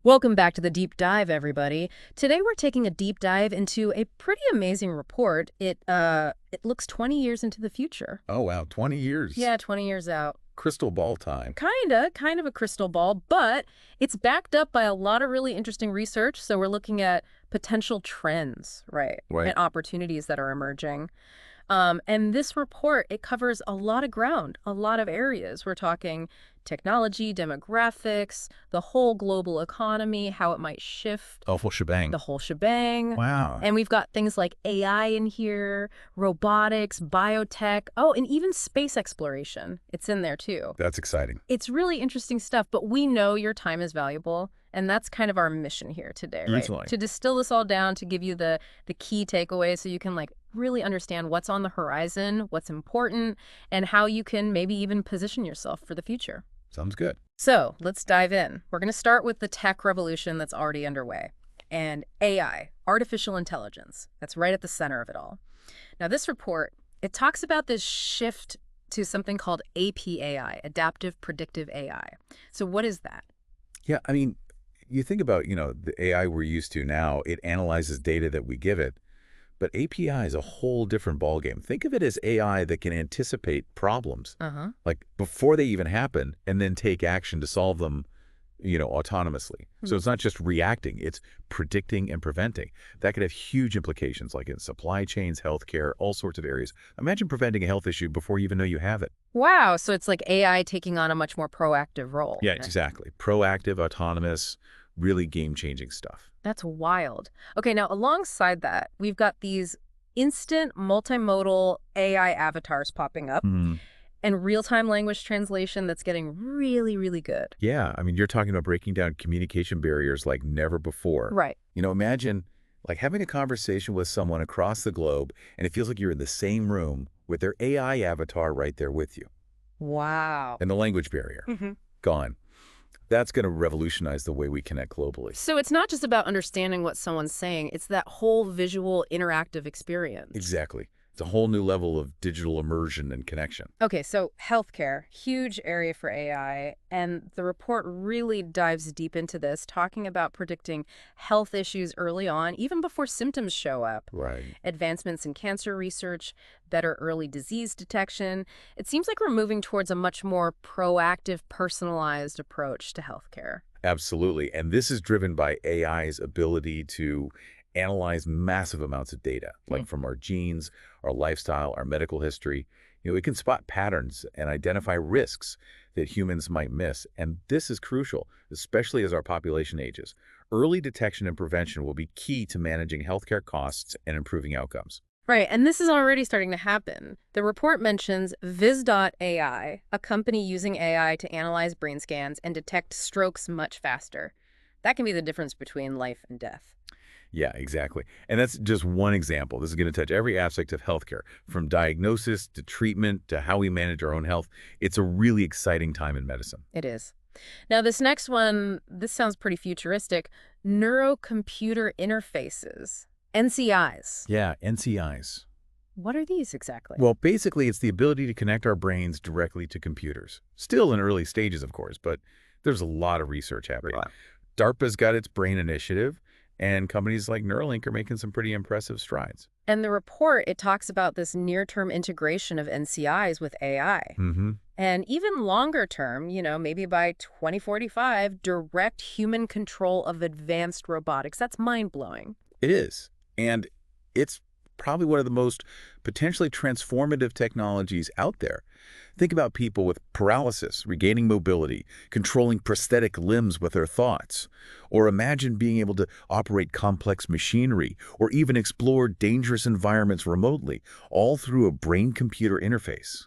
Welcome back to the deep dive, everybody. Today we're taking a deep dive into a pretty amazing report. It looks 20 years into the future. Oh, wow. 20 years. Yeah, 20 years out. Crystal ball time. Kind of a crystal ball, but it's backed up by a lot of really interesting research. So we're looking at potential trends, right? Right. And opportunities that are emerging. And this report, it covers a lot of ground, a lot of areas. We're talking technology, demographics, the whole global economy, how it might shift, Awful shebang. the whole shebang. Wow. And we've got things like AI in here, robotics, biotech, oh, and even space exploration. It's in there too. That's exciting. It's really interesting stuff, but we know your time is valuable, and that's kind of our mission here today, right? Easily. To distill this all down, to give you the key takeaways so you can really understand what's on the horizon, what's important, and how you can maybe even position yourself for the future. Sounds good. So let's dive in. We're going to start with the tech revolution that's already underway. And AI, artificial intelligence, that's right at the center of it all. Now, this report, it talks about this shift to something called APAI, Adaptive Predictive AI. So what is that? Yeah, I mean, you think about, the AI we're used to now, it analyzes data that we give it, but API is a whole different ballgame. Think of it as AI that can anticipate problems, like before they even happen, and then take action to solve them, autonomously. So it's not just reacting, it's predicting and preventing. That could have huge implications, like in supply chains, healthcare, all sorts of areas. Imagine preventing a health issue before you even know you have it. Wow, so it's like AI taking on a much more proactive role. Yeah, exactly. Proactive, autonomous, really game-changing stuff. That's wild. Okay, now alongside that, we've got these instant multimodal AI avatars popping up and real-time language translation that's getting really, really good. Yeah, I mean, you're talking about breaking down communication barriers like never before. Right. Imagine like having a conversation with someone across the globe, and it feels like you're in the same room with their AI avatar right there with you. Wow. And the language barrier, gone. That's going to revolutionize the way we connect globally. So it's not just about understanding what someone's saying, it's that whole visual interactive experience. Exactly. It's a whole new level of digital immersion and connection. Okay, so healthcare, huge area for AI, and the report really dives deep into this, talking about predicting health issues early on, even before symptoms show up. Right. Advancements in cancer research, better early disease detection. It seems like we're moving towards a much more proactive, personalized approach to healthcare. Absolutely. And this is driven by AI's ability to analyze massive amounts of data, like from our genes, our lifestyle, our medical history. It can spot patterns and identify risks that humans might miss. And this is crucial, especially as our population ages. Early detection and prevention will be key to managing healthcare costs and improving outcomes. Right, and this is already starting to happen. The report mentions Viz.ai, a company using AI to analyze brain scans and detect strokes much faster. That can be the difference between life and death. Yeah, exactly. And that's just one example. This is going to touch every aspect of healthcare, from diagnosis to treatment to how we manage our own health. It's a really exciting time in medicine. It is. Now, this next one, this sounds pretty futuristic. Neurocomputer interfaces, NCIs. Yeah, NCIs. What are these exactly? Well, basically, it's the ability to connect our brains directly to computers. Still in early stages, of course, but there's a lot of research happening. Right. DARPA's got its brain initiative, and companies like Neuralink are making some pretty impressive strides. And the report, it talks about this near-term integration of NCIs with AI. And even longer term, maybe by 2045, direct human control of advanced robotics. That's mind-blowing. It is. And it's probably one of the most potentially transformative technologies out there. Think about people with paralysis, regaining mobility, controlling prosthetic limbs with their thoughts. Or imagine being able to operate complex machinery or even explore dangerous environments remotely, all through a brain-computer interface.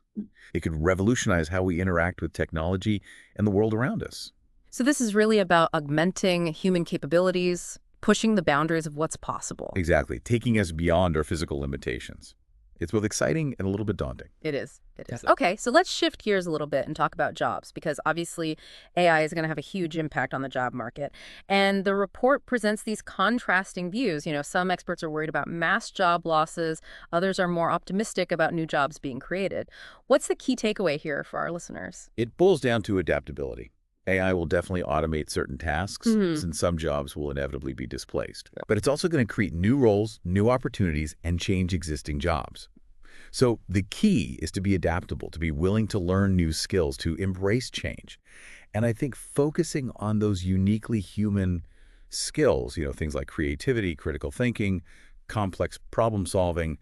It could revolutionize how we interact with technology and the world around us. So this is really about augmenting human capabilities, pushing the boundaries of what's possible. Exactly, taking us beyond our physical limitations. It's both exciting and a little bit daunting. It is. It is. Yeah. Okay, so let's shift gears a little bit and talk about jobs, because obviously AI is going to have a huge impact on the job market. And the report presents these contrasting views. Some experts are worried about mass job losses. Others are more optimistic about new jobs being created. What's the key takeaway here for our listeners? It boils down to adaptability. AI will definitely automate certain tasks, Hmm. since some jobs will inevitably be displaced. But it's also going to create new roles, new opportunities, and change existing jobs. So the key is to be adaptable, to be willing to learn new skills, to embrace change. And I think focusing on those uniquely human skills, things like creativity, critical thinking, complex problem solving,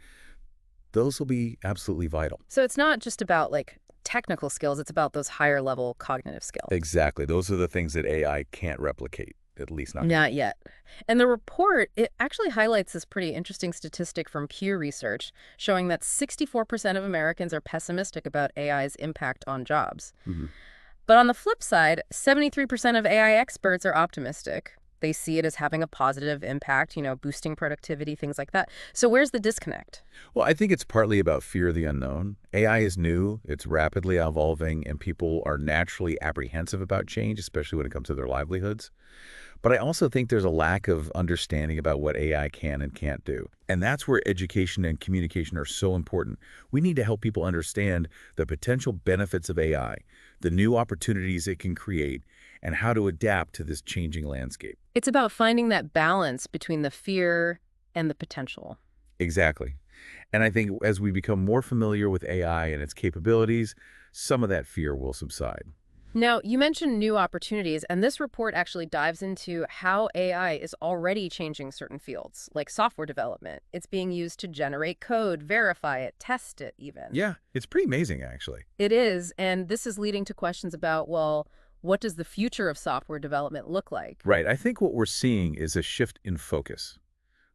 those will be absolutely vital. So it's not just about like technical skills, it's about those higher level cognitive skills. Exactly. Those are the things that AI can't replicate, at least not yet. Not yet. And the report, it actually highlights this pretty interesting statistic from Pew Research showing that 64% of Americans are pessimistic about AI's impact on jobs. Mhm. But on the flip side, 73% of AI experts are optimistic. They see it as having a positive impact, boosting productivity, things like that. So where's the disconnect? Well, I think it's partly about fear of the unknown. AI is new, it's rapidly evolving, and people are naturally apprehensive about change, especially when it comes to their livelihoods. But I also think there's a lack of understanding about what AI can and can't do. And that's where education and communication are so important. We need to help people understand the potential benefits of AI, the new opportunities it can create, and how to adapt to this changing landscape. It's about finding that balance between the fear and the potential. Exactly. And I think as we become more familiar with AI and its capabilities, some of that fear will subside. Now, you mentioned new opportunities, and this report actually dives into how AI is already changing certain fields, like software development. It's being used to generate code, verify it, test it even. Yeah, it's pretty amazing, actually. It is, and this is leading to questions about, well, what does the future of software development look like? Right. I think what we're seeing is a shift in focus.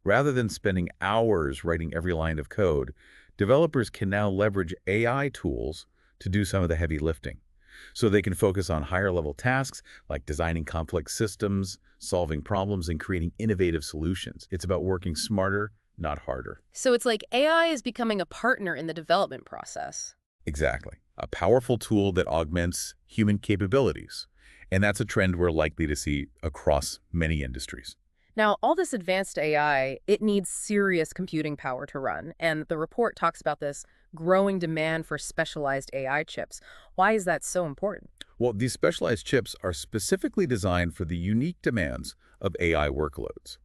Rather than spending hours writing every line of code, developers can now leverage AI tools to do some of the heavy lifting. So they can focus on higher level tasks like designing complex systems, solving problems, and creating innovative solutions. It's about working smarter, not harder. So it's like AI is becoming a partner in the development process. Exactly. A powerful tool that augments human capabilities. And that's a trend we're likely to see across many industries. Now, all this advanced AI, it needs serious computing power to run, and the report talks about this growing demand for specialized AI chips. Why is that so important? Well, these specialized chips are specifically designed for the unique demands of AI workloads.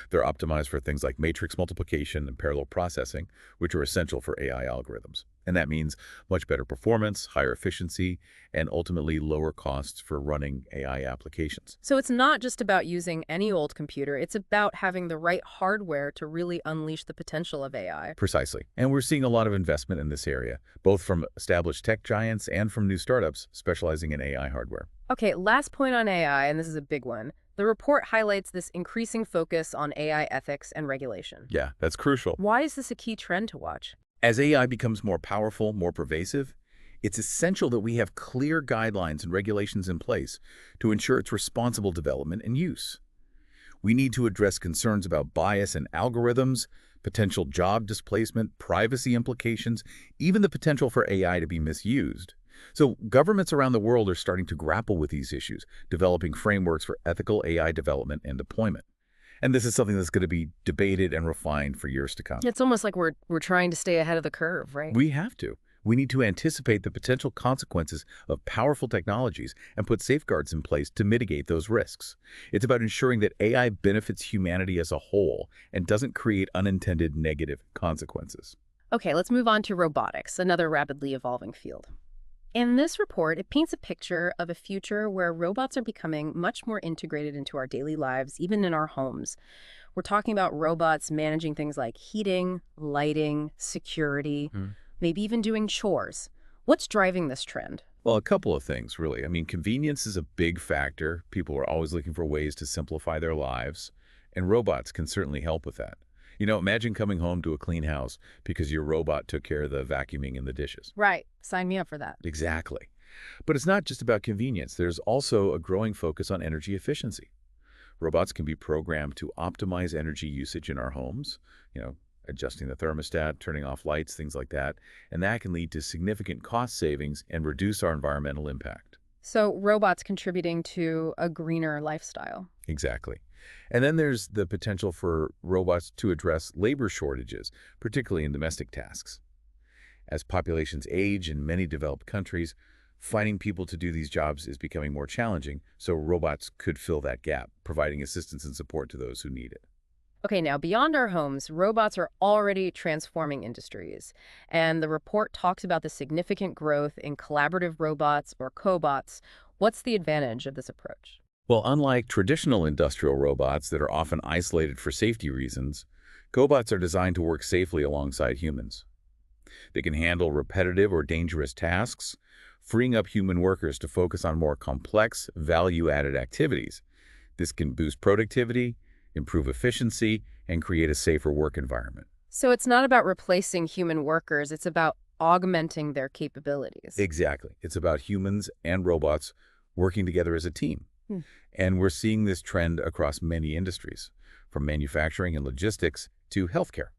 They're optimized for things like matrix multiplication and parallel processing, which are essential for AI algorithms. And that means much better performance, higher efficiency, and ultimately lower costs for running AI applications. So it's not just about using any old computer, it's about having the right hardware to really unleash the potential of AI. Precisely. And we're seeing a lot of investment in this area, both from established tech giants and from new startups specializing in AI hardware. Okay, last point on AI, and this is a big one. The report highlights this increasing focus on AI ethics and regulation. Yeah, that's crucial. Why is this a key trend to watch? As AI becomes more powerful, more pervasive, it's essential that we have clear guidelines and regulations in place to ensure its responsible development and use. We need to address concerns about bias in algorithms, potential job displacement, privacy implications, even the potential for AI to be misused. So governments around the world are starting to grapple with these issues, developing frameworks for ethical AI development and deployment. And this is something that's going to be debated and refined for years to come. It's almost like we're trying to stay ahead of the curve, right? We have to. We need to anticipate the potential consequences of powerful technologies and put safeguards in place to mitigate those risks. It's about ensuring that AI benefits humanity as a whole and doesn't create unintended negative consequences. Okay, let's move on to robotics, another rapidly evolving field. In this report, it paints a picture of a future where robots are becoming much more integrated into our daily lives, even in our homes. We're talking about robots managing things like heating, lighting, security, maybe even doing chores. What's driving this trend? Well, a couple of things, really. I mean, convenience is a big factor. People are always looking for ways to simplify their lives, and robots can certainly help with that. Imagine coming home to a clean house because your robot took care of the vacuuming and the dishes. Right. Sign me up for that. Exactly. But it's not just about convenience. There's also a growing focus on energy efficiency. Robots can be programmed to optimize energy usage in our homes, adjusting the thermostat, turning off lights, things like that. And that can lead to significant cost savings and reduce our environmental impact. So robots contributing to a greener lifestyle. Exactly. And then there's the potential for robots to address labor shortages, particularly in domestic tasks. As populations age in many developed countries, Finding people to do these jobs is becoming more challenging, so robots could fill that gap, providing assistance and support to those who need it. Okay, now beyond our homes, robots are already transforming industries. And the report talks about the significant growth in collaborative robots or cobots. What's the advantage of this approach? Well, unlike traditional industrial robots that are often isolated for safety reasons, cobots are designed to work safely alongside humans. They can handle repetitive or dangerous tasks, freeing up human workers to focus on more complex, value-added activities. This can boost productivity, improve efficiency, and create a safer work environment. So it's not about replacing human workers, it's about augmenting their capabilities. Exactly. It's about humans and robots working together as a team. Hmm. And we're seeing this trend across many industries, from manufacturing and logistics to healthcare.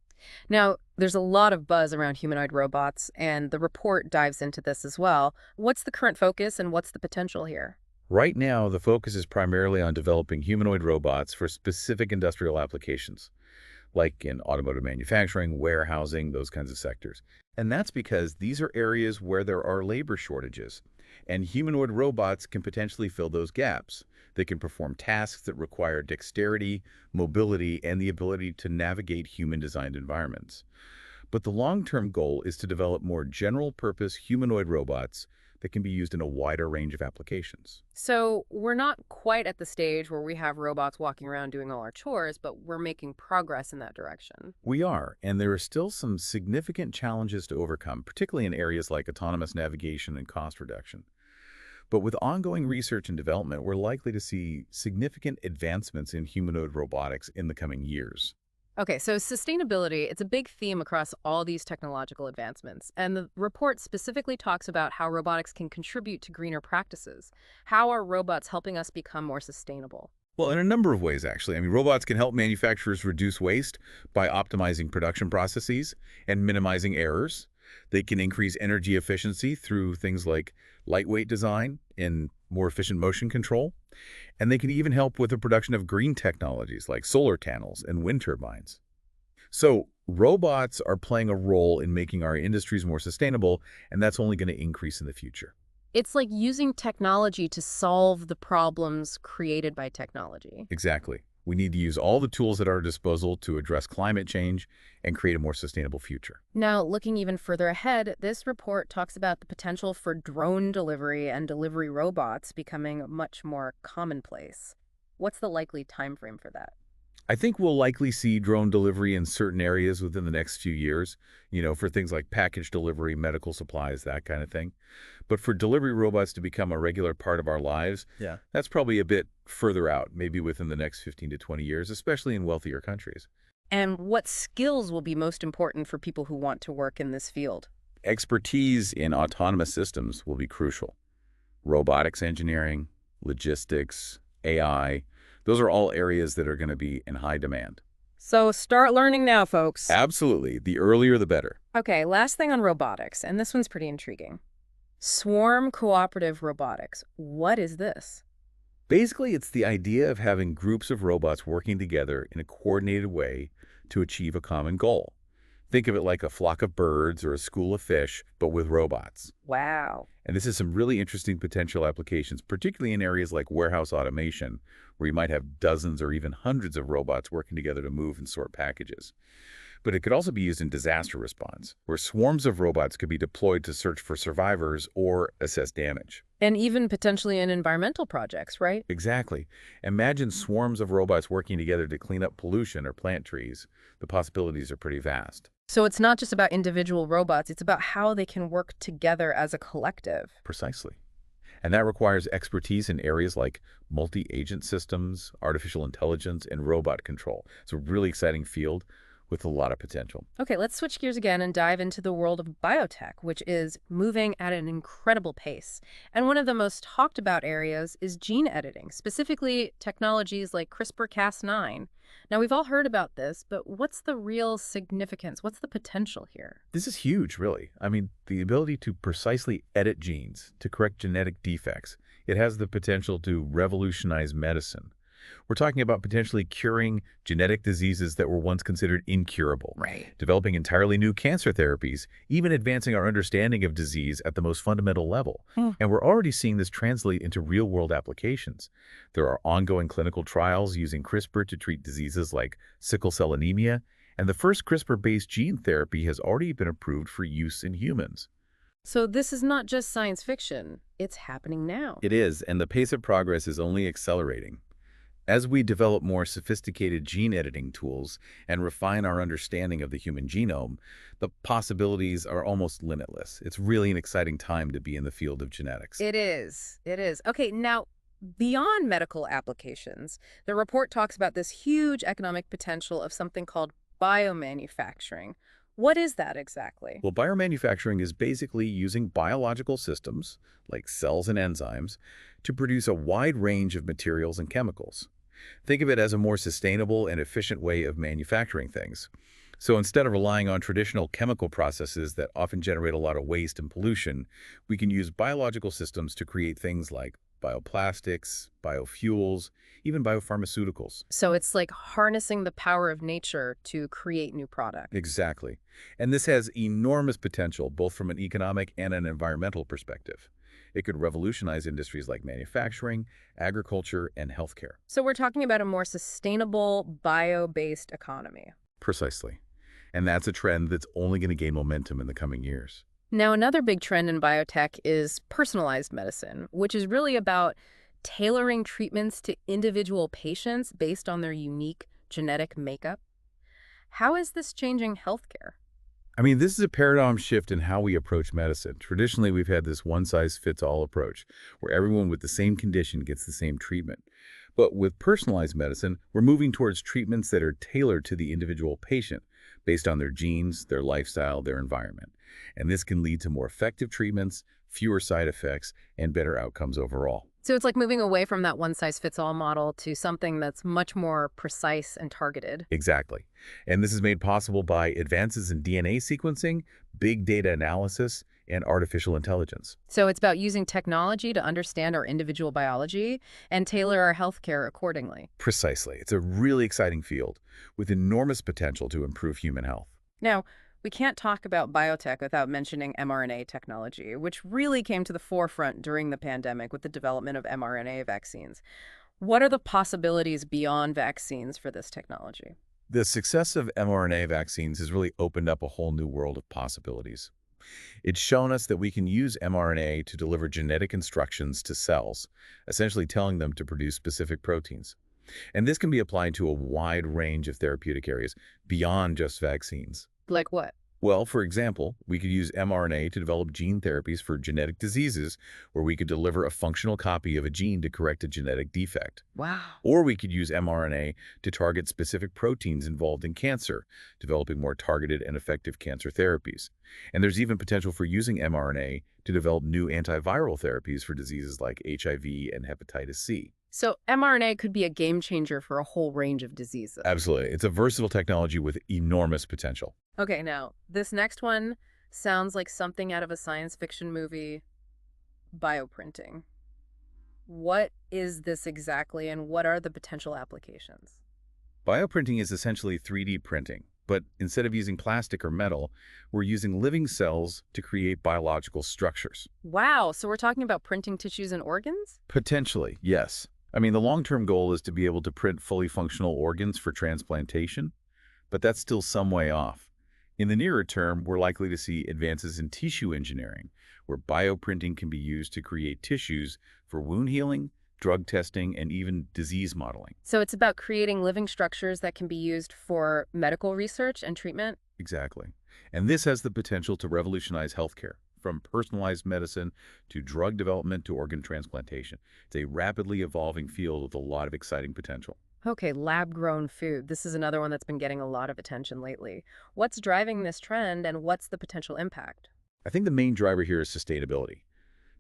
Now, there's a lot of buzz around humanoid robots, and the report dives into this as well. What's the current focus and what's the potential here? Right now, the focus is primarily on developing humanoid robots for specific industrial applications, like in automotive manufacturing, warehousing, those kinds of sectors. And that's because these are areas where there are labor shortages, and humanoid robots can potentially fill those gaps. They can perform tasks that require dexterity, mobility, and the ability to navigate human-designed environments. But the long-term goal is to develop more general-purpose humanoid robots that can be used in a wider range of applications. So we're not quite at the stage where we have robots walking around doing all our chores, but we're making progress in that direction. We are, and there are still some significant challenges to overcome, particularly in areas like autonomous navigation and cost reduction. But with ongoing research and development, we're likely to see significant advancements in humanoid robotics in the coming years. Okay, so sustainability, it's a big theme across all these technological advancements. And the report specifically talks about how robotics can contribute to greener practices. How are robots helping us become more sustainable? Well, in a number of ways, actually. Robots can help manufacturers reduce waste by optimizing production processes and minimizing errors. They can increase energy efficiency through things like lightweight design and more efficient motion control. And they can even help with the production of green technologies like solar panels and wind turbines. So robots are playing a role in making our industries more sustainable, and that's only going to increase in the future. It's like using technology to solve the problems created by technology. Exactly. We need to use all the tools at our disposal to address climate change and create a more sustainable future. Now, looking even further ahead, this report talks about the potential for drone delivery and delivery robots becoming much more commonplace. What's the likely time frame for that? I think we'll likely see drone delivery in certain areas within the next few years, for things like package delivery, medical supplies, that kind of thing. But for delivery robots to become a regular part of our lives, Yeah. that's probably a bit further out, maybe within the next 15 to 20 years, especially in wealthier countries. And what skills will be most important for people who want to work in this field? Expertise in autonomous systems will be crucial. Robotics engineering, logistics, AI, those are all areas that are going to be in high demand. So start learning now, folks. Absolutely. The earlier, the better. Okay, last thing on robotics, and this one's pretty intriguing. Swarm cooperative robotics. What is this? Basically, it's the idea of having groups of robots working together in a coordinated way to achieve a common goal. Think of it like a flock of birds or a school of fish, but with robots. Wow. And this has some really interesting potential applications, particularly in areas like warehouse automation, where you might have dozens or even hundreds of robots working together to move and sort packages. But it could also be used in disaster response, where swarms of robots could be deployed to search for survivors or assess damage. And even potentially in environmental projects, right? Exactly. Imagine swarms of robots working together to clean up pollution or plant trees. The possibilities are pretty vast. So it's not just about individual robots, it's about how they can work together as a collective. Precisely. And that requires expertise in areas like multi-agent systems, artificial intelligence, and robot control. It's a really exciting field with a lot of potential. Okay, let's switch gears again and dive into the world of biotech, which is moving at an incredible pace. And one of the most talked about areas is gene editing, specifically technologies like CRISPR-Cas9. Now, we've all heard about this, but what's the real significance? What's the potential here? This is huge, really. The ability to precisely edit genes to correct genetic defects, it has the potential to revolutionize medicine. We're talking about potentially curing genetic diseases that were once considered incurable, Right. developing entirely new cancer therapies, even advancing our understanding of disease at the most fundamental level. Hmm. And we're already seeing this translate into real-world applications. There are ongoing clinical trials using CRISPR to treat diseases like sickle cell anemia, and the first CRISPR-based gene therapy has already been approved for use in humans. So this is not just science fiction. It's happening now. It is, and the pace of progress is only accelerating. As we develop more sophisticated gene editing tools and refine our understanding of the human genome, the possibilities are almost limitless. It's really an exciting time to be in the field of genetics. It is. It is. Okay, now, beyond medical applications, the report talks about this huge economic potential of something called biomanufacturing. What is that exactly? Well, biomanufacturing is basically using biological systems, like cells and enzymes, to produce a wide range of materials and chemicals. Think of it as a more sustainable and efficient way of manufacturing things. So instead of relying on traditional chemical processes that often generate a lot of waste and pollution, we can use biological systems to create things like bioplastics, biofuels, even biopharmaceuticals. So it's like harnessing the power of nature to create new products. Exactly. And this has enormous potential, both from an economic and an environmental perspective. It could revolutionize industries like manufacturing, agriculture, and healthcare. So we're talking about a more sustainable, bio-based economy. Precisely. And that's a trend that's only going to gain momentum in the coming years. Now, another big trend in biotech is personalized medicine, which is really about tailoring treatments to individual patients based on their unique genetic makeup. How is this changing healthcare? I mean, this is a paradigm shift in how we approach medicine. Traditionally, we've had this one-size-fits-all approach, where everyone with the same condition gets the same treatment. But with personalized medicine, we're moving towards treatments that are tailored to the individual patient, based on their genes, their lifestyle, their environment. And this can lead to more effective treatments, fewer side effects, and better outcomes overall. So it's like moving away from that one-size-fits-all model to something that's much more precise and targeted. Exactly. And this is made possible by advances in DNA sequencing, big data analysis, and artificial intelligence. So it's about using technology to understand our individual biology and tailor our healthcare accordingly. Precisely. It's a really exciting field with enormous potential to improve human health. Now, we can't talk about biotech without mentioning mRNA technology, which really came to the forefront during the pandemic with the development of mRNA vaccines. What are the possibilities beyond vaccines for this technology? The success of mRNA vaccines has really opened up a whole new world of possibilities. It's shown us that we can use mRNA to deliver genetic instructions to cells, essentially telling them to produce specific proteins. And this can be applied to a wide range of therapeutic areas beyond just vaccines. Like what? Well, for example, we could use mRNA to develop gene therapies for genetic diseases where we could deliver a functional copy of a gene to correct a genetic defect. Wow. Or we could use mRNA to target specific proteins involved in cancer, developing more targeted and effective cancer therapies. And there's even potential for using mRNA to develop new antiviral therapies for diseases like HIV and hepatitis C. So mRNA could be a game changer for a whole range of diseases. Absolutely. It's a versatile technology with enormous potential. Okay, now, this next one sounds like something out of a science fiction movie, bioprinting. What is this exactly, and what are the potential applications? Bioprinting is essentially 3D printing, but instead of using plastic or metal, we're using living cells to create biological structures. Wow, so we're talking about printing tissues and organs? Potentially, yes. I mean, the long-term goal is to be able to print fully functional organs for transplantation, but that's still some way off. In the nearer term, we're likely to see advances in tissue engineering, where bioprinting can be used to create tissues for wound healing, drug testing, and even disease modeling. So it's about creating living structures that can be used for medical research and treatment? Exactly. And this has the potential to revolutionize healthcare, from personalized medicine to drug development to organ transplantation. It's a rapidly evolving field with a lot of exciting potential. Okay, lab-grown food. This is another one that's been getting a lot of attention lately. What's driving this trend, and what's the potential impact? I think the main driver here is sustainability.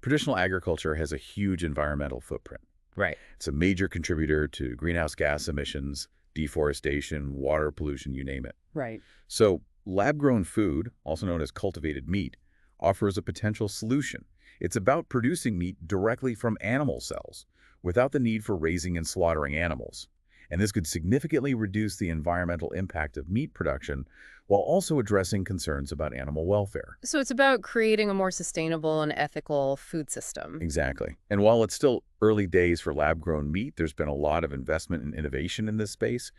Traditional agriculture has a huge environmental footprint. Right. It's a major contributor to greenhouse gas emissions, deforestation, water pollution, you name it. Right. So lab-grown food, also known as cultivated meat, offers a potential solution. It's about producing meat directly from animal cells, without the need for raising and slaughtering animals. And this could significantly reduce the environmental impact of meat production while also addressing concerns about animal welfare. So it's about creating a more sustainable and ethical food system. Exactly. And while it's still early days for lab-grown meat, there's been a lot of investment and innovation in this space,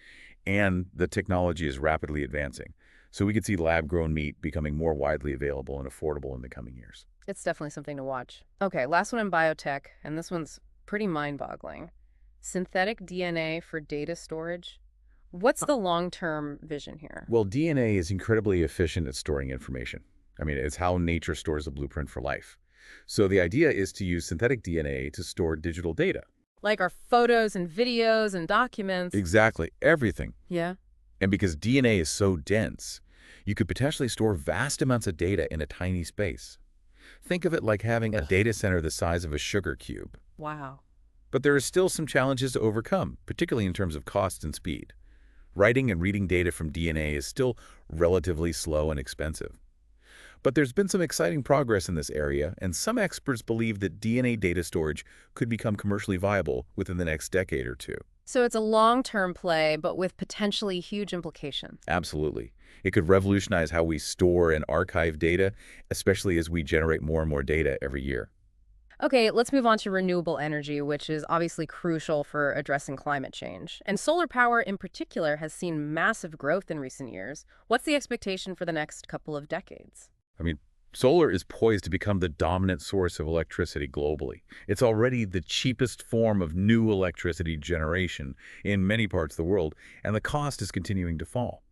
and the technology is rapidly advancing. So we could see lab-grown meat becoming more widely available and affordable in the coming years. It's definitely something to watch. Okay, last one in biotech, and this one's pretty mind-boggling. Synthetic DNA for data storage. What's the long-term vision here? Well, DNA is incredibly efficient at storing information. I mean, it's how nature stores the blueprint for life. So the idea is to use synthetic DNA to store digital data. Like our photos and videos and documents. Exactly, everything. Yeah. And because DNA is so dense, you could potentially store vast amounts of data in a tiny space. Think of it like having a data center the size of a sugar cube. Wow. But there are still some challenges to overcome, particularly in terms of cost and speed. Writing and reading data from DNA is still relatively slow and expensive. But there's been some exciting progress in this area, and some experts believe that DNA data storage could become commercially viable within the next decade or two. So it's a long-term play, but with potentially huge implications. Absolutely. It could revolutionize how we store and archive data, especially as we generate more and more data every year. Okay, let's move on to renewable energy, which is obviously crucial for addressing climate change. And solar power in particular has seen massive growth in recent years. What's the expectation for the next couple of decades? I mean, solar is poised to become the dominant source of electricity globally. It's already the cheapest form of new electricity generation in many parts of the world, and the cost is continuing to fall.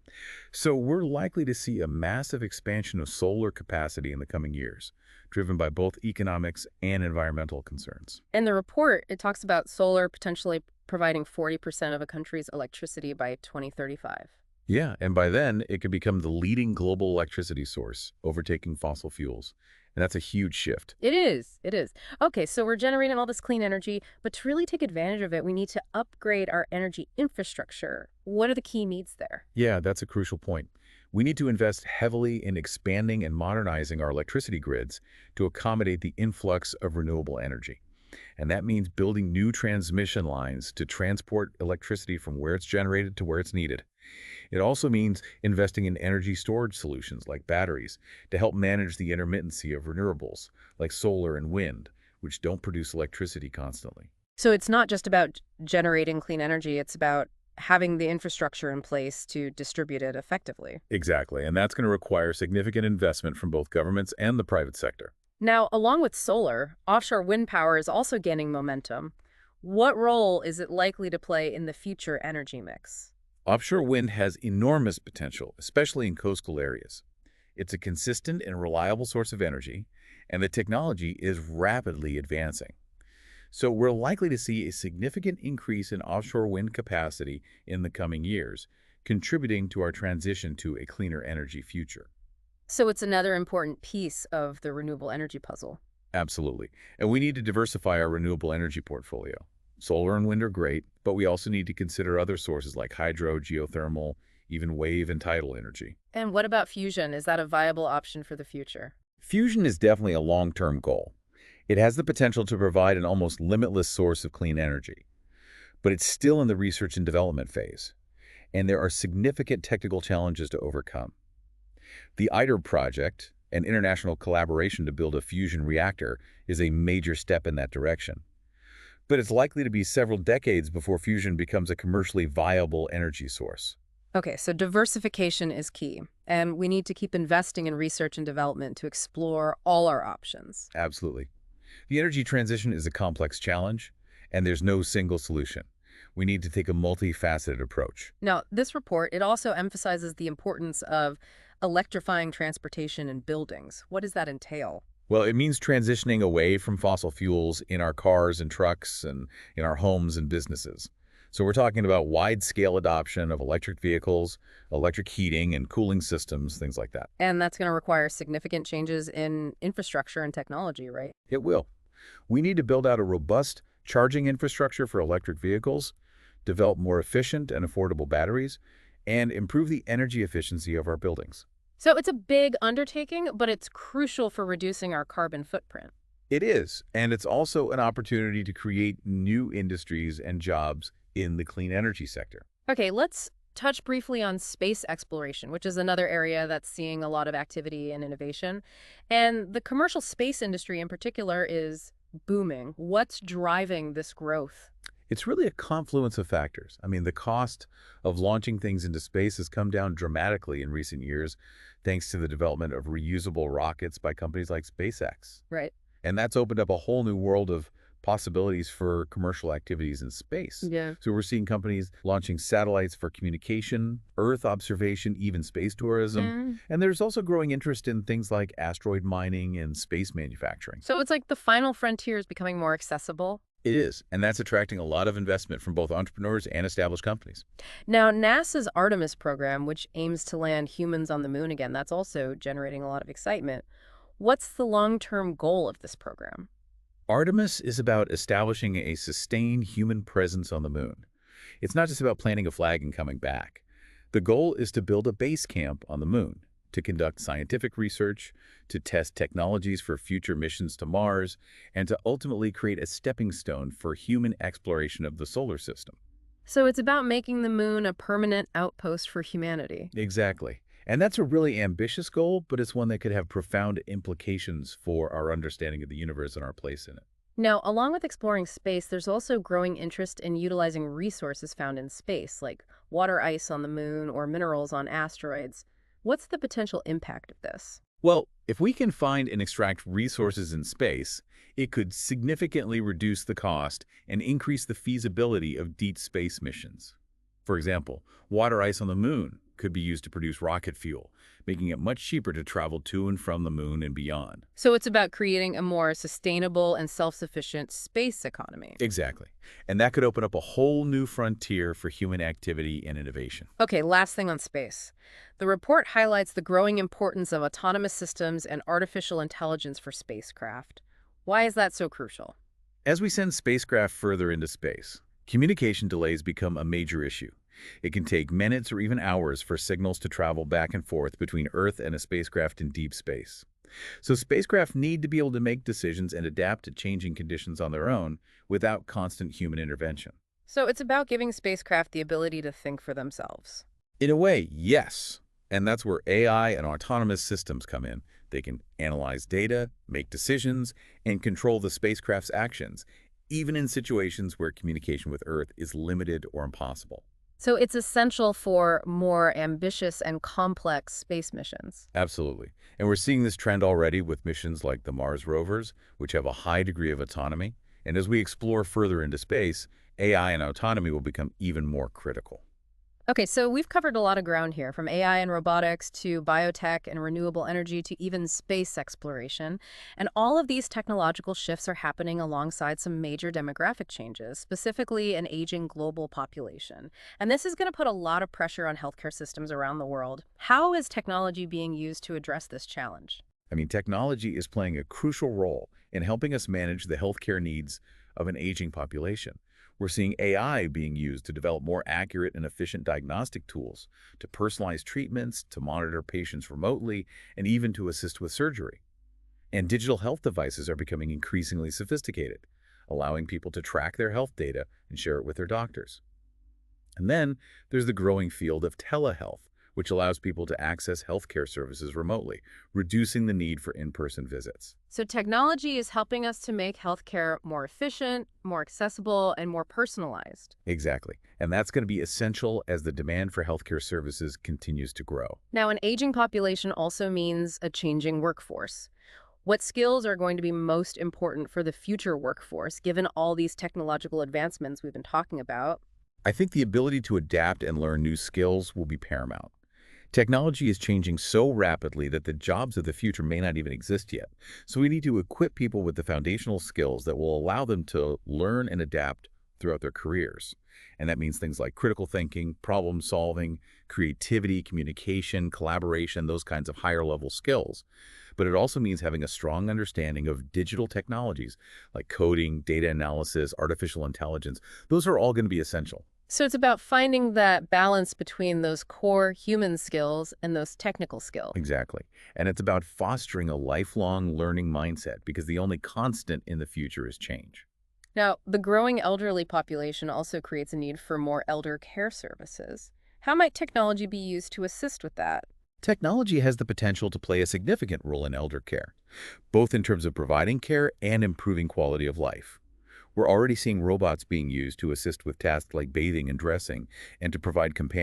So we're likely to see a massive expansion of solar capacity in the coming years, driven by both economics and environmental concerns. In the report, it talks about solar potentially providing 40% of a country's electricity by 2035. Yeah, and by then, it could become the leading global electricity source, overtaking fossil fuels. And that's a huge shift. It is. It is. Okay, so we're generating all this clean energy, but to really take advantage of it, we need to upgrade our energy infrastructure. What are the key needs there? Yeah, that's a crucial point. We need to invest heavily in expanding and modernizing our electricity grids to accommodate the influx of renewable energy. And that means building new transmission lines to transport electricity from where it's generated to where it's needed. It also means investing in energy storage solutions like batteries to help manage the intermittency of renewables like solar and wind, which don't produce electricity constantly. So it's not just about generating clean energy, it's about having the infrastructure in place to distribute it effectively. Exactly, and that's going to require significant investment from both governments and the private sector. Now, along with solar, offshore wind power is also gaining momentum. What role is it likely to play in the future energy mix? Offshore wind has enormous potential, especially in coastal areas. It's a consistent and reliable source of energy, and the technology is rapidly advancing. So we're likely to see a significant increase in offshore wind capacity in the coming years, contributing to our transition to a cleaner energy future. So it's another important piece of the renewable energy puzzle. Absolutely. And we need to diversify our renewable energy portfolio. Solar and wind are great, but we also need to consider other sources like hydro, geothermal, even wave and tidal energy. And what about fusion? Is that a viable option for the future? Fusion is definitely a long-term goal. It has the potential to provide an almost limitless source of clean energy, but it's still in the research and development phase, and there are significant technical challenges to overcome. The ITER project, an international collaboration to build a fusion reactor, is a major step in that direction. But it's likely to be several decades before fusion becomes a commercially viable energy source. Okay, so diversification is key, and we need to keep investing in research and development to explore all our options. Absolutely. The energy transition is a complex challenge, and there's no single solution. We need to take a multifaceted approach. Now, this report, it also emphasizes the importance of electrifying transportation and buildings. What does that entail? Well, it means transitioning away from fossil fuels in our cars and trucks and in our homes and businesses. So we're talking about wide-scale adoption of electric vehicles, electric heating and cooling systems, things like that. And that's going to require significant changes in infrastructure and technology, right? It will. We need to build out a robust charging infrastructure for electric vehicles, develop more efficient and affordable batteries, and improve the energy efficiency of our buildings. So it's a big undertaking, but it's crucial for reducing our carbon footprint. It is, and it's also an opportunity to create new industries and jobs in the clean energy sector. Okay, let's touch briefly on space exploration, which is another area that's seeing a lot of activity and innovation. And the commercial space industry in particular is booming. What's driving this growth? It's really a confluence of factors. I mean, the cost of launching things into space has come down dramatically in recent years, thanks to the development of reusable rockets by companies like SpaceX. Right. And that's opened up a whole new world of possibilities for commercial activities in space. Yeah. So we're seeing companies launching satellites for communication, Earth observation, even space tourism. Mm. And there's also growing interest in things like asteroid mining and space manufacturing. So it's like the final frontier is becoming more accessible. It is, and that's attracting a lot of investment from both entrepreneurs and established companies. Now, NASA's Artemis program, which aims to land humans on the moon again, that's also generating a lot of excitement. What's the long-term goal of this program? Artemis is about establishing a sustained human presence on the moon. It's not just about planting a flag and coming back. The goal is to build a base camp on the moon, to conduct scientific research, to test technologies for future missions to Mars, and to ultimately create a stepping stone for human exploration of the solar system. So it's about making the moon a permanent outpost for humanity. Exactly. And that's a really ambitious goal, but it's one that could have profound implications for our understanding of the universe and our place in it. Now, along with exploring space, there's also growing interest in utilizing resources found in space, like water ice on the moon or minerals on asteroids. What's the potential impact of this? Well, if we can find and extract resources in space, it could significantly reduce the cost and increase the feasibility of deep space missions. For example, water ice on the moon could be used to produce rocket fuel, making it much cheaper to travel to and from the moon and beyond. So it's about creating a more sustainable and self-sufficient space economy. Exactly. And that could open up a whole new frontier for human activity and innovation. Okay, last thing on space. The report highlights the growing importance of autonomous systems and artificial intelligence for spacecraft. Why is that so crucial? As we send spacecraft further into space, communication delays become a major issue. It can take minutes or even hours for signals to travel back and forth between Earth and a spacecraft in deep space. So spacecraft need to be able to make decisions and adapt to changing conditions on their own without constant human intervention. So it's about giving spacecraft the ability to think for themselves. In a way, yes. And that's where AI and autonomous systems come in. They can analyze data, make decisions, and control the spacecraft's actions, even in situations where communication with Earth is limited or impossible. So it's essential for more ambitious and complex space missions. Absolutely. And we're seeing this trend already with missions like the Mars rovers, which have a high degree of autonomy. And as we explore further into space, AI and autonomy will become even more critical. Okay, so we've covered a lot of ground here, from AI and robotics to biotech and renewable energy to even space exploration. And all of these technological shifts are happening alongside some major demographic changes, specifically an aging global population. And this is going to put a lot of pressure on healthcare systems around the world. How is technology being used to address this challenge? I mean, technology is playing a crucial role in helping us manage the healthcare needs of an aging population. We're seeing AI being used to develop more accurate and efficient diagnostic tools, to personalize treatments, to monitor patients remotely, and even to assist with surgery. And digital health devices are becoming increasingly sophisticated, allowing people to track their health data and share it with their doctors. And then there's the growing field of telehealth, which allows people to access healthcare services remotely, reducing the need for in-person visits. So technology is helping us to make healthcare more efficient, more accessible, and more personalized. Exactly. And that's going to be essential as the demand for healthcare services continues to grow. Now, an aging population also means a changing workforce. What skills are going to be most important for the future workforce, given all these technological advancements we've been talking about? I think the ability to adapt and learn new skills will be paramount. Technology is changing so rapidly that the jobs of the future may not even exist yet. So we need to equip people with the foundational skills that will allow them to learn and adapt throughout their careers. And that means things like critical thinking, problem solving, creativity, communication, collaboration, those kinds of higher level skills. But it also means having a strong understanding of digital technologies like coding, data analysis, artificial intelligence. Those are all going to be essential. So it's about finding that balance between those core human skills and those technical skills. Exactly. And it's about fostering a lifelong learning mindset because the only constant in the future is change. Now, the growing elderly population also creates a need for more elder care services. How might technology be used to assist with that? Technology has the potential to play a significant role in elder care, both in terms of providing care and improving quality of life. We're already seeing robots being used to assist with tasks like bathing and dressing and to provide companion